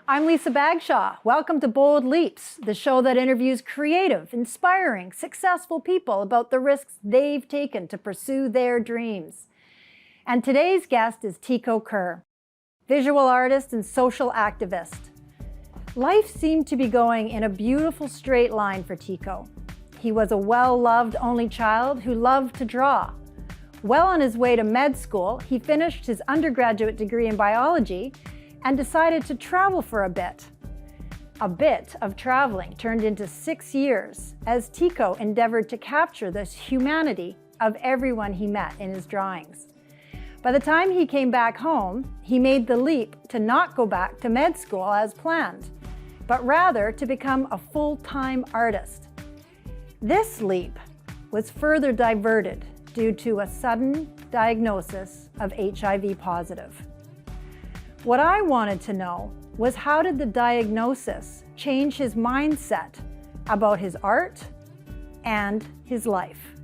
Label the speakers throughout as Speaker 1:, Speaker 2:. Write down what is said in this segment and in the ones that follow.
Speaker 1: I'm Lisa Bagshaw. Welcome to Bold Leaps, the show that interviews creative, inspiring, successful people about the risks they've taken to pursue their dreams. And today's guest is Tiko Kerr, visual artist and social activist. Life seemed to be going in a beautiful straight line for Tiko. He was a well-loved only child who loved to draw. Well on his way to med school, he finished his undergraduate degree in biology and decided to travel for a bit. A bit of traveling turned into 6 years as Tiko endeavored to capture the humanity of everyone he met in his drawings. By the time he came back home, he made the leap to not go back to med school as planned, but rather to become a full-time artist. This leap was further diverted due to a sudden diagnosis of HIV positive. What I wanted to know was, how did the diagnosis change his mindset about his art and his life?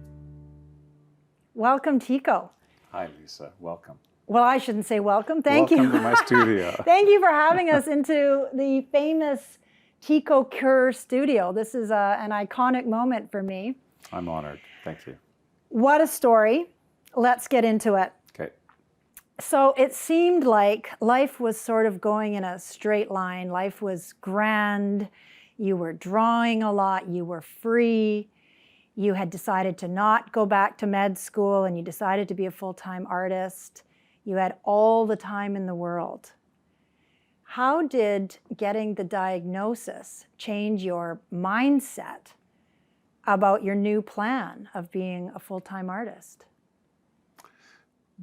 Speaker 1: Welcome, Tiko.
Speaker 2: Hi, Lisa. Welcome.
Speaker 1: Well, I shouldn't say welcome. Thank you.
Speaker 2: Welcome to my studio.
Speaker 1: Thank you for having us into the famous Tiko Kerr studio. This is an iconic moment for me.
Speaker 2: I'm honored. Thank you.
Speaker 1: What a story. Let's get into it.
Speaker 2: Okay.
Speaker 1: So it seemed like life was sort of going in a straight line. Life was grand. You were drawing a lot. You were free. You had decided to not go back to med school, and you decided to be a full-time artist. You had all the time in the world. How did getting the diagnosis change your mindset about your new plan of being a full-time artist?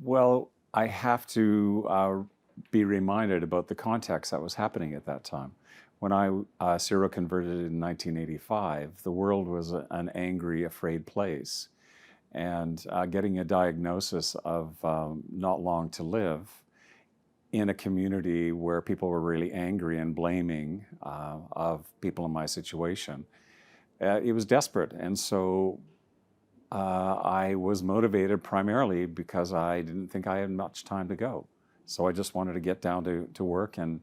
Speaker 2: Well, I have to be reminded about the context that was happening at that time. When I seroconverted in 1985, the world was an angry, afraid place. And getting a diagnosis of not long to live in a community where people were really angry and blaming of people in my situation, it was desperate. And so I was motivated primarily because I didn't think I had much time to go. So I just wanted to get down to work and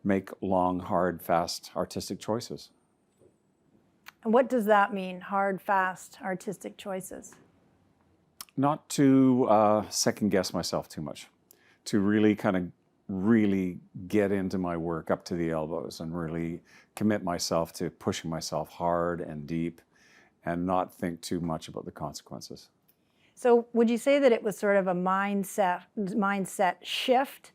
Speaker 2: make long, hard, fast artistic choices.
Speaker 1: And what does that mean, hard, fast artistic choices?
Speaker 2: Not to second guess myself too much, to really really get into my work up to the elbows and really commit myself to pushing myself hard and deep and not think too much about the consequences.
Speaker 1: So would you say that it was sort of a mindset shift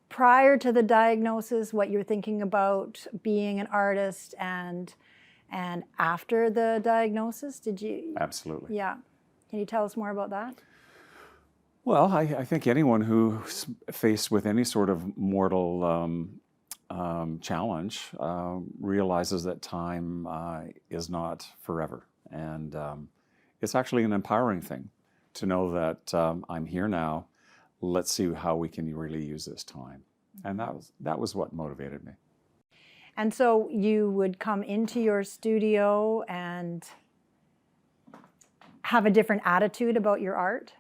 Speaker 1: prior to the diagnosis, what you're thinking about being an artist, and after the diagnosis? Did you?
Speaker 2: Absolutely.
Speaker 1: Yeah. Can you tell us more about that?
Speaker 2: Well, I think anyone who's faced with any sort of mortal challenge realizes that time is not forever. And it's actually an empowering thing to know that I'm here now. Let's see how we can really use this time. And that was what motivated me.
Speaker 1: And so you would come into your studio and have a different attitude about your art?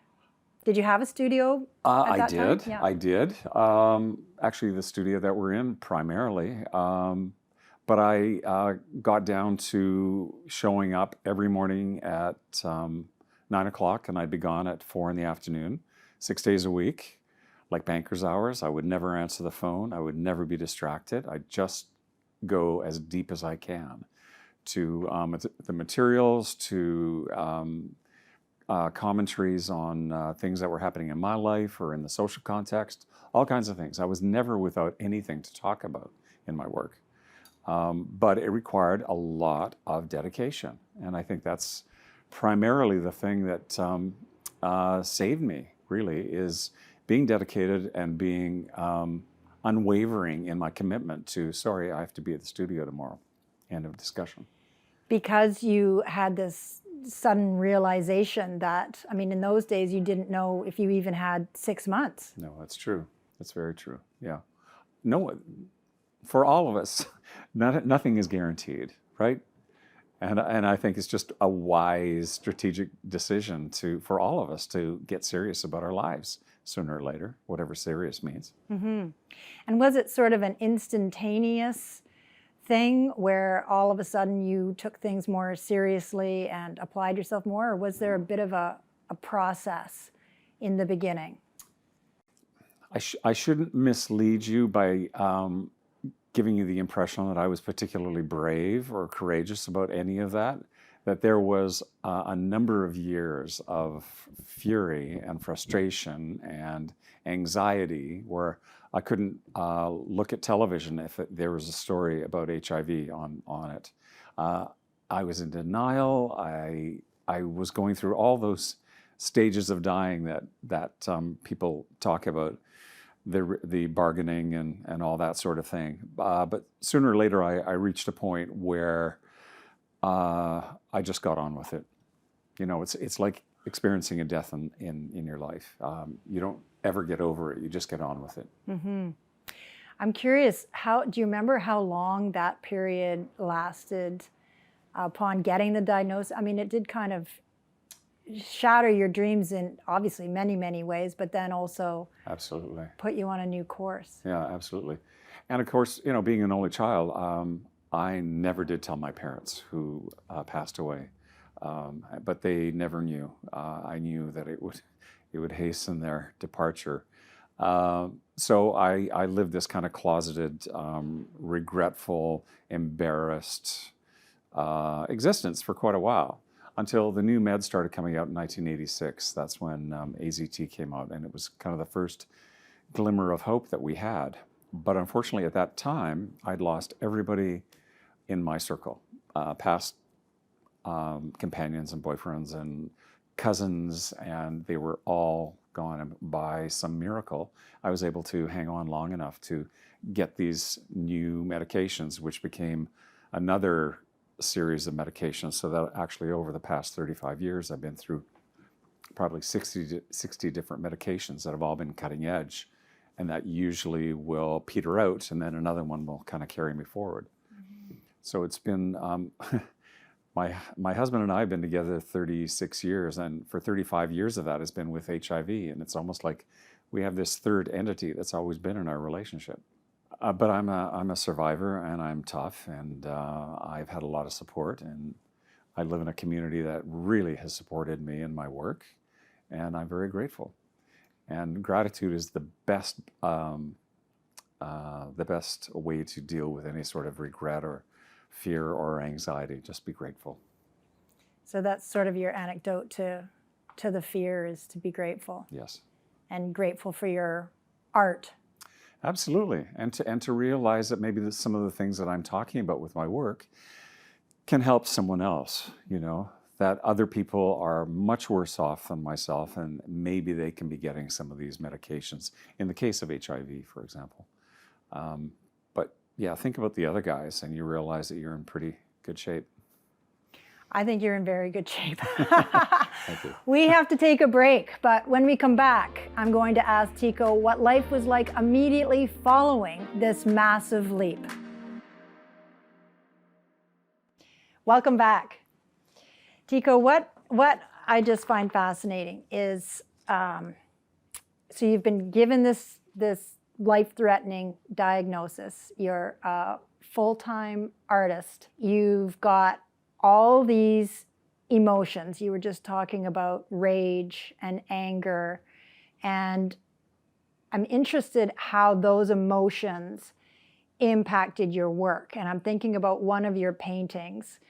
Speaker 1: Did you have a studio at that time? Yeah.
Speaker 2: I did. Actually, the studio that we're in primarily. But I got down to showing up every morning at 9 o'clock, and I'd be gone at 4 in the afternoon, 6 days a week, like banker's hours. I would never answer the phone. I would never be distracted. I'd just go as deep as I can to the materials, to commentaries on things that were happening in my life or in the social context, all kinds of things. I was never without anything to talk about in my work. But it required a lot of dedication. And I think that's primarily the thing that saved me, really, is being dedicated and being unwavering in my commitment to, sorry, I have to be at the studio tomorrow. End of discussion.
Speaker 1: Because you had this sudden realization that, I mean, in those days, you didn't know if you even had 6 months.
Speaker 2: No, that's true. That's very true. Yeah. No, for all of us, nothing is guaranteed, right? And I think it's just a wise, strategic decision for all of us to get serious about our lives. sooner or later, whatever serious means.
Speaker 1: Mm-hmm. And was it sort of an instantaneous thing where all of a sudden you took things more seriously and applied yourself more, or was there a bit of a process in the beginning?
Speaker 2: I shouldn't mislead you by giving you the impression that I was particularly brave or courageous about any of that. That there was a number of years of fury and frustration and anxiety where I couldn't look at television if there was a story about HIV on it. I was in denial. I was going through all those stages of dying that people talk about, the bargaining and all that sort of thing. But sooner or later, I reached a point where I just got on with it. You know, it's like experiencing a death in your life. You don't ever get over it. You just get on with it.
Speaker 1: Mm-hmm. I'm curious, do you remember how long that period lasted upon getting the diagnosis? I mean, it did kind of shatter your dreams in obviously many, many ways, but then also
Speaker 2: absolutely
Speaker 1: put you on a new course.
Speaker 2: Yeah, absolutely. And of course, you know, being an only child, I never did tell my parents who passed away, but they never knew. I knew that it would hasten their departure. So I lived this kind of closeted, regretful, embarrassed existence for quite a while, until the new meds started coming out in 1986. That's when AZT came out, and it was kind of the first glimmer of hope that we had. But unfortunately, at that time, I'd lost everybody in my circle, past companions and boyfriends and cousins, and they were all gone. And by some miracle, I was able to hang on long enough to get these new medications, which became another series of medications. So that actually over the past 35 years, I've been through probably 60 different medications that have all been cutting edge, and that usually will peter out, and then another one will kind of carry me forward. Mm-hmm. So it's been, my husband and I have been together 36 years, and for 35 years of that has been with HIV, and it's almost like we have this third entity that's always been in our relationship. But I'm a survivor, and I'm tough, and I've had a lot of support, and I live in a community that really has supported me in my work, and I'm very grateful. And gratitude is the best way to deal with any sort of regret or fear or anxiety. Just be grateful.
Speaker 1: So that's sort of your anecdote to the fear, is to be grateful.
Speaker 2: Yes.
Speaker 1: And grateful for your art.
Speaker 2: Absolutely, and to realize that maybe some of the things that I'm talking about with my work can help someone else, you know, that other people are much worse off than myself, and maybe they can be getting some of these medications, in the case of HIV, for example. But yeah, think about the other guys, and you realize that you're in pretty good shape.
Speaker 1: I think you're in very good shape.
Speaker 2: Thank you.
Speaker 1: We have to take a break, but when we come back, I'm going to ask Tiko what life was like immediately following this massive leap. Welcome back. Tiko, what I just find fascinating is, so you've been given this life-threatening diagnosis. You're a full-time artist. You've got all these emotions. You were just talking about rage and anger, and I'm interested how those emotions impacted your work. And I'm thinking about one of your paintings,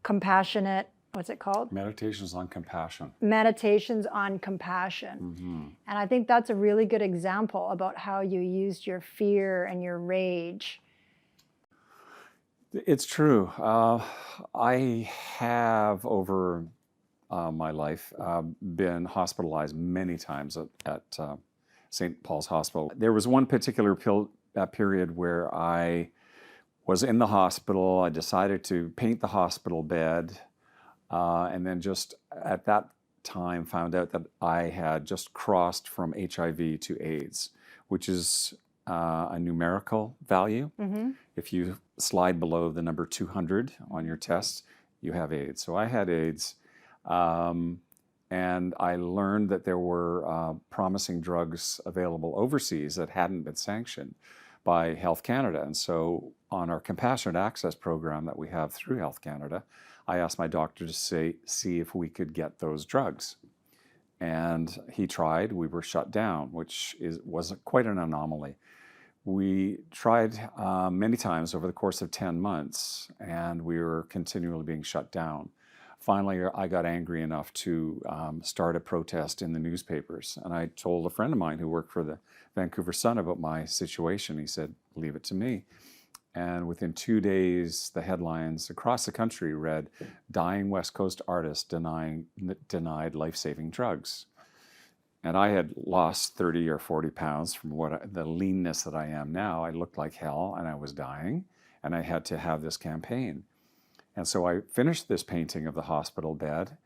Speaker 1: Compassionate, what's it called?
Speaker 2: Meditations on Compassion.
Speaker 1: Meditations on Compassion. Mm-hmm. And I think that's a really good example about how you used your fear and your rage.
Speaker 2: It's true. I have, over my life, been hospitalized many times at St. Paul's Hospital. There was one particular period where I was in the hospital. I decided to paint the hospital bed, and then just at that time found out that I had just crossed from HIV to AIDS, which is a numerical value. Mm-hmm. If you slide below the number 200 on your test, you have AIDS. So I had AIDS. And I learned that there were promising drugs available overseas that hadn't been sanctioned by Health Canada. And so on our compassionate access program that we have through Health Canada, I asked my doctor to see if we could get those drugs. And he tried. We were shut down, which was quite an anomaly. We tried many times over the course of 10 months, and we were continually being shut down. Finally, I got angry enough to start a protest in the newspapers. And I told a friend of mine who worked for the Vancouver Sun about my situation. He said, leave it to me. And within 2 days, the headlines across the country read, "Dying West Coast artist denied life-saving drugs." And I had lost 30 or 40 pounds from the leanness that I am now. I looked like hell and I was dying, and I had to have this campaign. And so I finished this painting of the hospital bed,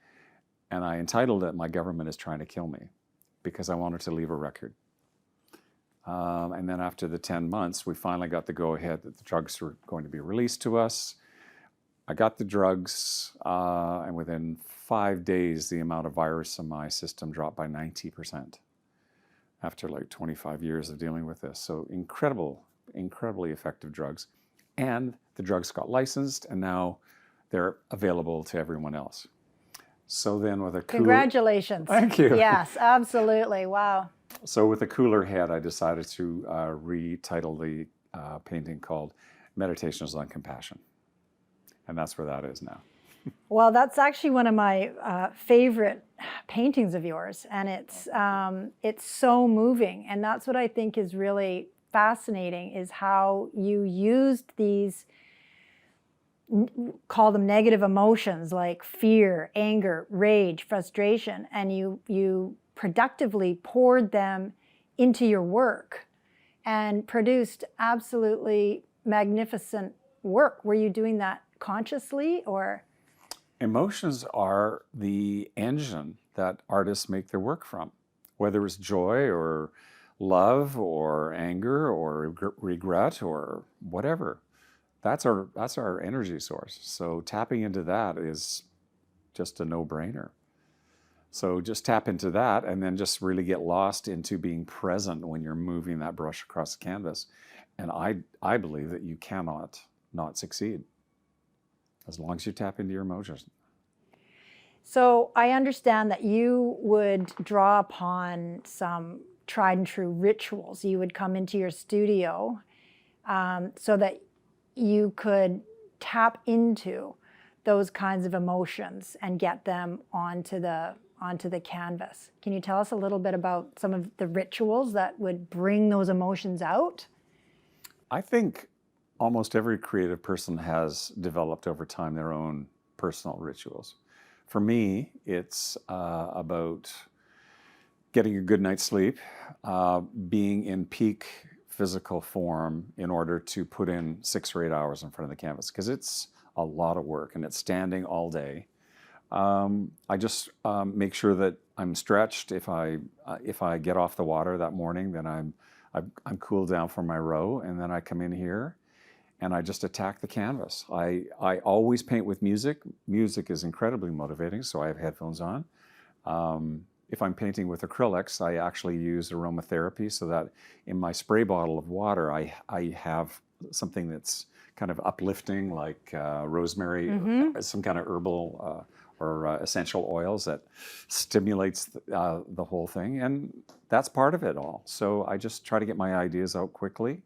Speaker 2: and I entitled it, "My Government is Trying to Kill Me," because I wanted to leave a record. And then after the 10 months, we finally got the go-ahead that the drugs were going to be released to us. I got the drugs, and within 5 days, the amount of virus in my system dropped by 90% after like 25 years of dealing with this. So incredibly effective drugs. And the drugs got licensed, and now they're available to everyone else. So then with a cooler...
Speaker 1: Congratulations.
Speaker 2: Thank you.
Speaker 1: Yes, absolutely. Wow.
Speaker 2: So with a cooler head, I decided to retitle the painting called Meditations on Compassion. And that's where that is now.
Speaker 1: Well, that's actually one of my favorite paintings of yours. And it's so moving. And that's what I think is really fascinating, is how you used these, call them negative emotions like fear, anger, rage, frustration, and you productively poured them into your work and produced absolutely magnificent work. Were you doing that consciously, or?
Speaker 2: Emotions are the engine that artists make their work from, whether it's joy or love or anger or regret or whatever. That's our energy source. So tapping into that is just a no-brainer. So just tap into that and then just really get lost into being present when you're moving that brush across the canvas. And I believe that you cannot not succeed as long as you tap into your emotions.
Speaker 1: So I understand that you would draw upon some tried and true rituals. You would come into your studio so that you could tap into those kinds of emotions and get them onto the canvas. Can you tell us a little bit about some of the rituals that would bring those emotions out?
Speaker 2: I think almost every creative person has developed over time their own personal rituals. For me, it's about getting a good night's sleep, being in peak physical form in order to put in 6 or 8 hours in front of the canvas, because it's a lot of work and it's standing all day. I just make sure that I'm stretched. If I get off the water that morning, then I'm cooled down for my row, and then I come in here and I just attack the canvas. I always paint with music. Music is incredibly motivating, so I have headphones on. If I'm painting with acrylics, I actually use aromatherapy so that in my spray bottle of water, I have something that's kind of uplifting, like rosemary, some kind of herbal or essential oils that stimulates the whole thing. And that's part of it all. So I just try to get my ideas out quickly,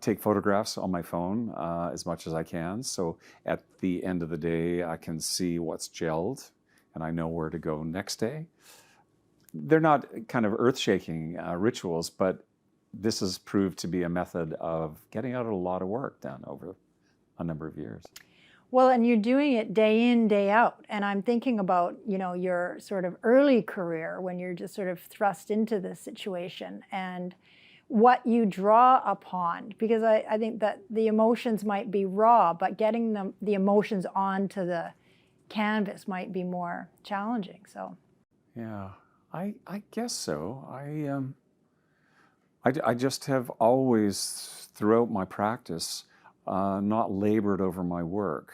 Speaker 2: take photographs on my phone as much as I can. So at the end of the day, I can see what's gelled and I know where to go next day. They're not kind of earth-shaking rituals, but this has proved to be a method of getting out a lot of work done over a number of years.
Speaker 1: Well, and you're doing it day in, day out. And I'm thinking about, you know, your sort of early career when you're just sort of thrust into this situation and what you draw upon. Because I think that the emotions might be raw, but getting the emotions onto the canvas might be more challenging. So,
Speaker 2: yeah, I guess so. I just have always, throughout my practice, not labored over my work.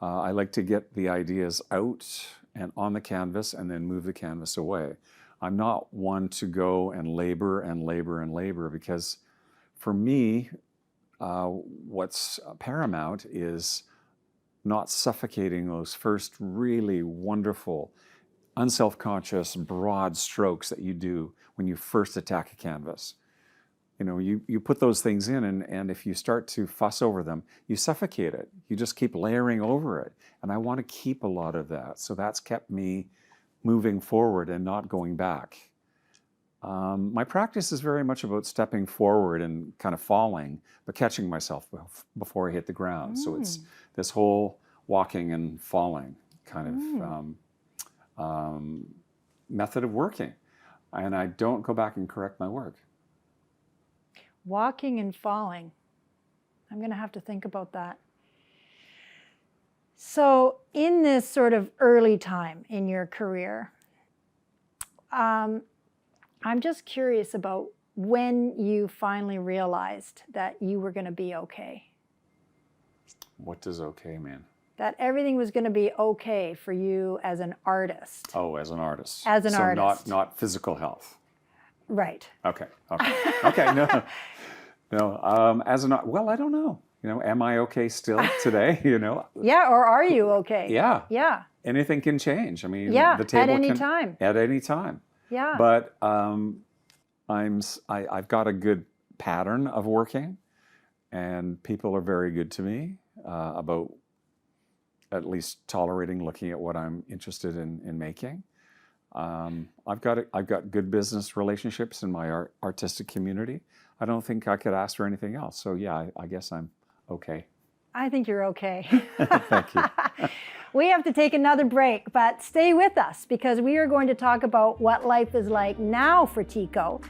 Speaker 2: I like to get the ideas out and on the canvas and then move the canvas away. I'm not one to go and labor and labor and labor, because for me, what's paramount is not suffocating those first really wonderful, unselfconscious, broad strokes that you do when you first attack a canvas. You know, you put those things in, and if you start to fuss over them, you suffocate it. You just keep layering over it. And I want to keep a lot of that. So that's kept me moving forward and not going back. My practice is very much about stepping forward and kind of falling, but catching myself before I hit the ground. So it's this whole walking and falling kind of method of working. And I don't go back and correct my work.
Speaker 1: Walking and falling. I'm going to have to think about that. So in this sort of early time in your career, I'm just curious about when you finally realized that you were going to be okay.
Speaker 2: What does okay mean?
Speaker 1: That everything was going to be okay for you as an artist.
Speaker 2: Oh, as an artist.
Speaker 1: As an artist.
Speaker 2: Not physical health.
Speaker 1: Right.
Speaker 2: Okay. Okay. No. Well, I don't know. You know, am I okay still today? You know.
Speaker 1: Yeah. Or are you okay?
Speaker 2: Yeah.
Speaker 1: Yeah.
Speaker 2: Anything can change. I mean,
Speaker 1: yeah.
Speaker 2: The table
Speaker 1: at any time.
Speaker 2: At any time.
Speaker 1: Yeah.
Speaker 2: But I've got a good pattern of working, and people are very good to me about at least tolerating looking at what I'm interested in making. I've got good business relationships in my artistic community. I don't think I could ask for anything else. So yeah, I guess I'm okay.
Speaker 1: I think you're okay.
Speaker 2: Thank you.
Speaker 1: We have to take another break, but stay with us, because we are going to talk about what life is like now for Tiko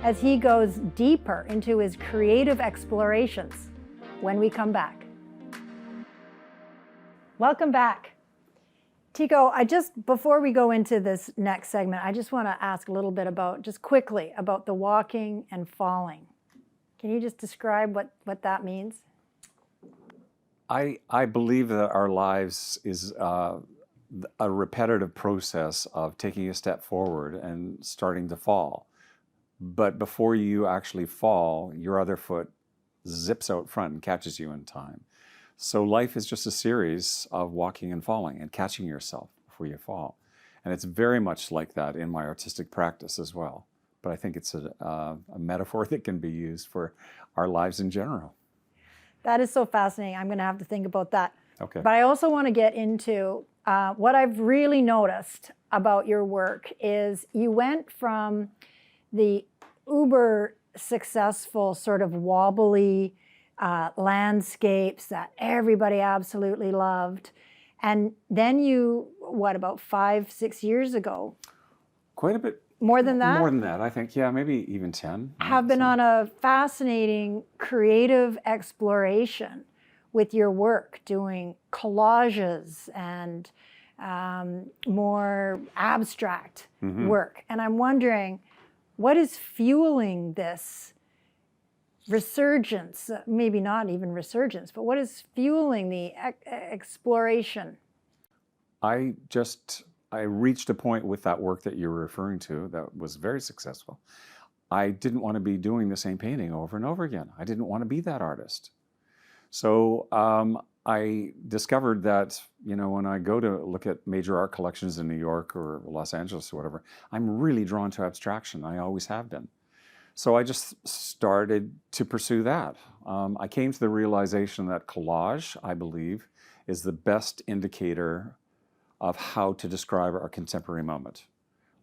Speaker 1: as he goes deeper into his creative explorations when we come back. Welcome back. Tiko, before we go into this next segment, I just want to ask a little bit just quickly about the walking and falling. Can you just describe what that means?
Speaker 2: I believe that our lives is a repetitive process of taking a step forward and starting to fall. But before you actually fall, your other foot zips out front and catches you in time. So life is just a series of walking and falling and catching yourself before you fall. And it's very much like that in my artistic practice as well. But I think it's a metaphor that can be used for our lives in general.
Speaker 1: That is so fascinating. I'm going to have to think about that.
Speaker 2: Okay.
Speaker 1: But I also want to get into what I've really noticed about your work is you went from the uber successful sort of wobbly landscapes that everybody absolutely loved. And then you, about 5-6 years ago?
Speaker 2: Quite a bit.
Speaker 1: More than that?
Speaker 2: More than that, I think. Yeah, maybe even 10.
Speaker 1: Have been on a fascinating creative exploration with your work, doing collages and more abstract work. And I'm wondering, what is fueling this resurgence, maybe not even resurgence, but what is fueling the exploration?
Speaker 2: I reached a point with that work that you're referring to that was very successful. I didn't want to be doing the same painting over and over again. I didn't want to be that artist. So I discovered that, when I go to look at major art collections in New York or Los Angeles or whatever, I'm really drawn to abstraction. I always have been. So I just started to pursue that. I came to the realization that collage, I believe, is the best indicator of how to describe our contemporary moment.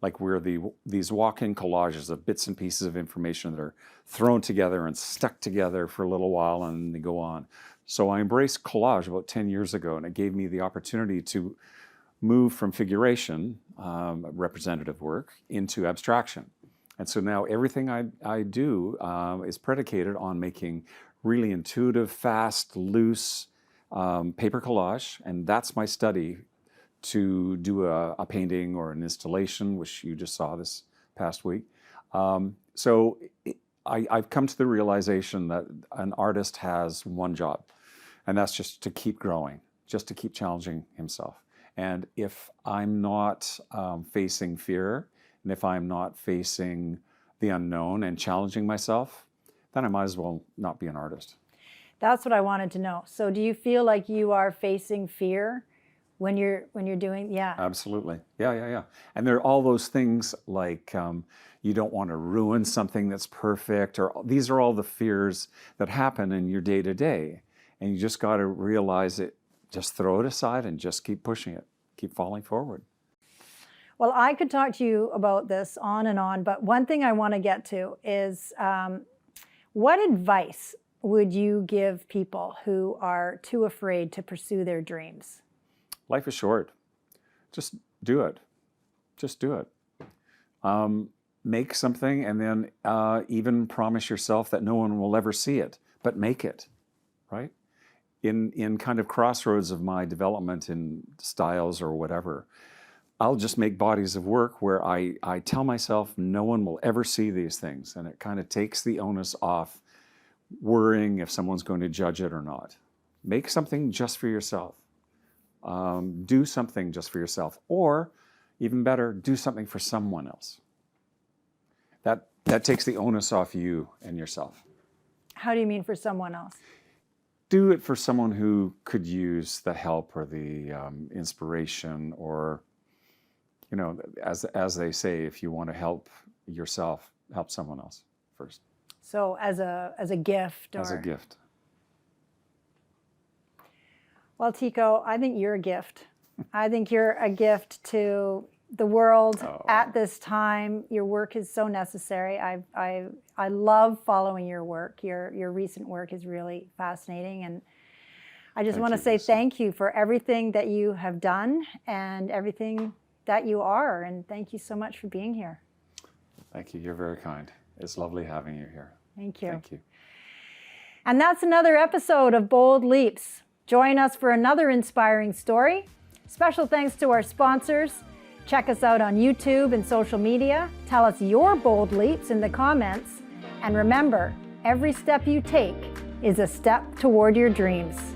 Speaker 2: Like we're these walking collages of bits and pieces of information that are thrown together and stuck together for a little while and they go on. So I embraced collage about 10 years ago, and it gave me the opportunity to move from figuration, representative work, into abstraction. And so now everything I do is predicated on making really intuitive, fast, loose paper collage, and that's my study to do a painting or an installation, which you just saw this past week. So I've come to the realization that an artist has one job, and that's just to keep growing, just to keep challenging himself. And if I'm not facing fear, and if I'm not facing the unknown and challenging myself, then I might as well not be an artist.
Speaker 1: That's what I wanted to know. So do you feel like you are facing fear when you're doing, yeah?
Speaker 2: Absolutely. Yeah. And there are all those things like you don't want to ruin something that's perfect, or these are all the fears that happen in your day to day. And you just got to realize it, just throw it aside and just keep pushing it, keep falling forward.
Speaker 1: Well, I could talk to you about this on and on, but one thing I want to get to is what advice would you give people who are too afraid to pursue their dreams?
Speaker 2: Life is short. Just do it. Just do it. Make something and then even promise yourself that no one will ever see it, but make it, right? In kind of crossroads of my development in styles or whatever, I'll just make bodies of work where I tell myself no one will ever see these things, and it kind of takes the onus off worrying if someone's going to judge it or not. Make something just for yourself. Do something just for yourself, or even better, do something for someone else. That takes the onus off you and yourself.
Speaker 1: How do you mean for someone else?
Speaker 2: Do it for someone who could use the help or the inspiration, or, you know, as they say, if you want to help yourself, help someone else first.
Speaker 1: So as a gift?
Speaker 2: As a gift.
Speaker 1: Well, Tiko, I think you're a gift. I think you're a gift to the world at this time. Your work is so necessary. I love following your work. Your recent work is really fascinating, and I just want to say thank you for everything that you have done and everything that you are, and thank you so much for being here.
Speaker 2: Thank you. You're very kind. It's lovely having you here.
Speaker 1: Thank you.
Speaker 2: Thank you.
Speaker 1: And that's another episode of Bold Leaps. Join us for another inspiring story. Special thanks to our sponsors. Check us out on YouTube and social media. Tell us your bold leaps in the comments. And remember, every step you take is a step toward your dreams.